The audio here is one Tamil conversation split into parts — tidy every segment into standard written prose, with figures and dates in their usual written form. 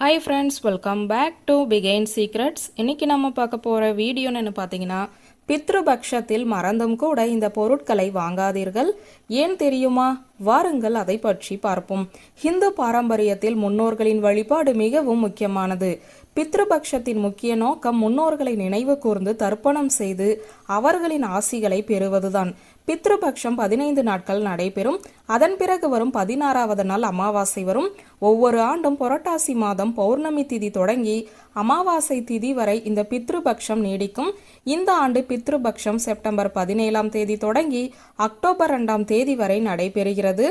Hi friends, welcome back to Begin Secrets. இன்னைக்கு நம்ம பார்க்க போற வீடியோ என்ன பார்த்தீங்கன்னா, பித்ருபக்ஷத்தில் மறந்தும் கூட இந்த பொருட்களை வாங்காதீர்கள். ஏன் தெரியுமா? வாருங்கள் அதை பற்றி பார்ப்போம். ஹிந்து பாரம்பரியத்தில் முன்னோர்களின் வழிபாடு மிகவும் முக்கியமானது. பித்ருபக்ஷத்தின் முக்கிய நோக்கம் முன்னோர்களை நினைவு கூர்ந்து தர்ப்பணம் செய்து அவர்களின் ஆசிகளை பெறுவதுதான். பித்ருபக்ஷம் 15 நாட்கள் நடைபெறும். அதன் பிறகு வரும் 16வது நாள் அமாவாசை வரும். ஒவ்வொரு ஆண்டும் புரட்டாசி மாதம் பௌர்ணமி திதி தொடங்கி அமாவாசை திதி வரை இந்த பித்ருபக்ஷம் நீடிக்கும். இந்த ஆண்டு பித்ருபக்ஷம் செப்டம்பர் 17ஆம் தேதி தொடங்கி அக்டோபர் 2ஆம் தேதி வரை நடைபெறுகிறது.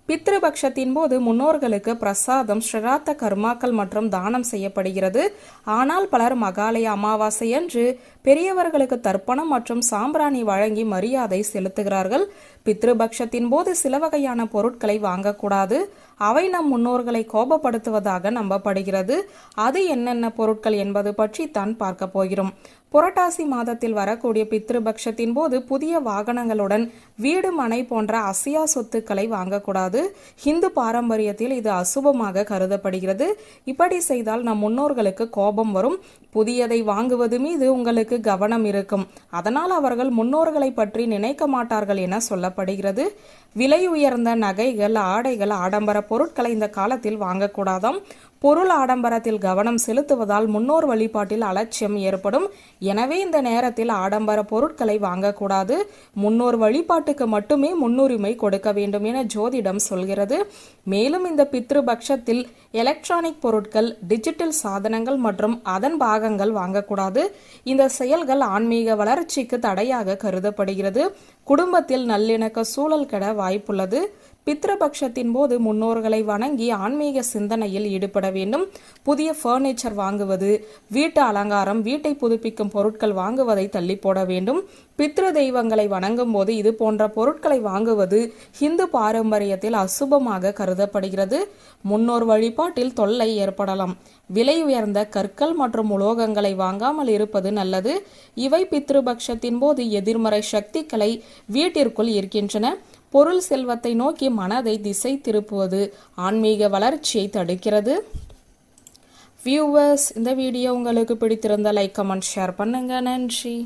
பித்ருபக்ஷத்தின் போது முன்னோர்களுக்கு பிரசாதம், ஸ்ராத்த கர்மாக்கள் மற்றும் தானம் செய்யப்படுகிறது. ஆனால் பலர் மகாலய அமாவாசை அன்று பெரியவர்களுக்கு தர்ப்பணம் மற்றும் சாம்பிராணி வழங்கி மரியாதை செலுத்துகிறார்கள். பித்ருபக்ஷத்தின் போது சில வகையான பொருட்களை வாங்கக்கூடாது. அவை நம் முன்னோர்களை கோபப்படுத்துவதாக நம்பப்படுகிறது. அது என்னென்ன பொருட்கள் என்பது பற்றி தான் பார்க்க போகிறோம். புரட்டாசி மாதத்தில் வரக்கூடிய பித்ருபக்ஷத்தின் போது புதிய வாகனங்களுடன் வீடு, மனை போன்ற அசையா சொத்துக்களை வாங்கக்கூடாது. ஹிந்து பாரம்பரியத்தில் இது அசுபமாக கருதப்படுகிறது. இப்படி செய்தால் நம் முன்னோர்களுக்கு கோபம் வரும். புதியதை வாங்குவது மீது உங்களுக்கு கவனம் இருக்கும். அதனால் அவர்கள் முன்னோர்களை பற்றி நினைக்க மாட்டார்கள் என சொல்லப்படுகிறது. விலை உயர்ந்த நகைகள், ஆடைகள், ஆடம்பர பொருட்களை இந்த காலத்தில் வாங்கக்கூடாதாம். பொருள் ஆடம்பரத்தில் கவனம் செலுத்துவதால் முன்னோர் வழிபாட்டில் அலட்சியம் ஏற்படும். எனவே இந்த நேரத்தில் ஆடம்பர பொருட்களை வாங்கக்கூடாது. முன்னோர் வழிபாட்டுக்கு மட்டுமே முன்னுரிமை கொடுக்க வேண்டும் என ஜோதிடம் சொல்கிறது. மேலும் இந்த பித்ருபக்ஷத்தில் எலக்ட்ரானிக் பொருட்கள், டிஜிட்டல் சாதனங்கள் மற்றும் அதன் பாகங்கள் வாங்கக்கூடாது. இந்த செயல்கள் ஆன்மீக வளர்ச்சிக்கு தடையாக கருதப்படுகிறது. குடும்பத்தில் நல்லிணக்க சூழல் கெட வாய்ப்புள்ளது. பித்ருபக்ஷத்தின் போது முன்னோர்களை வணங்கி ஆன்மீக சிந்தனையில் ஈடுபட வேண்டும். புதிய பர்னிச்சர் வாங்குவது, வீட்டு அலங்காரம், வீட்டை புதுப்பிக்கும் பொருட்கள் வாங்குவதை தள்ளி போட வேண்டும். பித்ரு தெய்வங்களை வணங்கும் போது இது போன்ற பொருட்களை வாங்குவது ஹிந்து பாரம்பரியத்தில் அசுபமாக கருதப்படுகிறது. முன்னோர் வழிபாட்டில் தொல்லை ஏற்படலாம். விலை உயர்ந்த கற்கள் மற்றும் உலோகங்களை வாங்காமல் இருப்பது நல்லது. இவை பித்ருபக்ஷத்தின் போது எதிர்மறை சக்திகளை வீட்டிற்குள் இருக்கின்றன. பொருள் செல்வத்தை நோக்கி மனதை திசை திருப்புவது ஆன்மீக வளர்ச்சியை தடுக்கிறது. வியூவர்ஸ், இந்த வீடியோ உங்களுக்கு பிடித்திருந்தால் லைக், கமெண்ட், ஷேர் பண்ணுங்க. நன்றி.